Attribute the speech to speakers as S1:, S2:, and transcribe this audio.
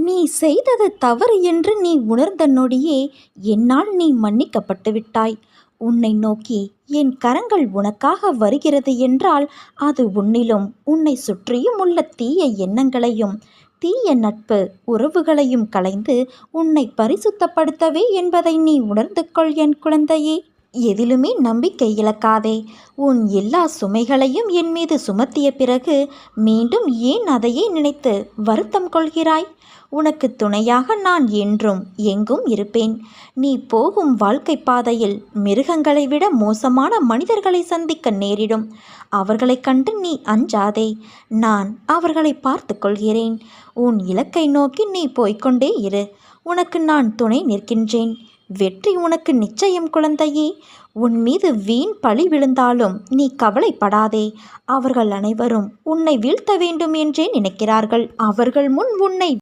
S1: நீ செய்தது தவறு என்று நீ உணர்ந்த நொடியே என்னால் நீ மன்னிக்கப்பட்டு விட்டாய். உன்னை நோக்கி என் கரங்கள் உனக்காக வருகிறது என்றால் அது உன்னிலும் உன்னை சுற்றியும் உள்ள தீய எண்ணங்களையும் தீய நட்பு உறவுகளையும் களைந்து உன்னை பரிசுத்தப்படுத்தவே என்பதை நீ உணர்ந்து கொள் என் குழந்தையே. எதிலுமே நம்பிக்கை இழக்காதே. உன் எல்லா சுமைகளையும் என் மீது சுமத்திய பிறகு மீண்டும் ஏன் அதையே நினைத்து வருத்தம் கொள்கிறாய்? உனக்கு துணையாக நான் என்றும் எங்கும் இருப்பேன். நீ போகும் வாழ்க்கை பாதையில் மிருகங்களை விட மோசமான மனிதர்களை சந்திக்க நேரிடும். அவர்களைக் கண்டு நீ அஞ்சாதே. நான் அவர்களை பார்த்து கொள்கிறேன். உன் இலக்கை நோக்கி நீ போய்கொண்டே இரு. உனக்கு நான் துணை நிற்கின்றேன். வெற்றி உனக்கு நிச்சயம் குழந்தையே. உன் மீது வீண் பழி விழுந்தாலும் நீ கவலைப்படாதே. அவர்கள் அனைவரும் உன்னை வீழ்த்த வேண்டும் என்றே நினைக்கிறார்கள். அவர்கள் முன் உன்னை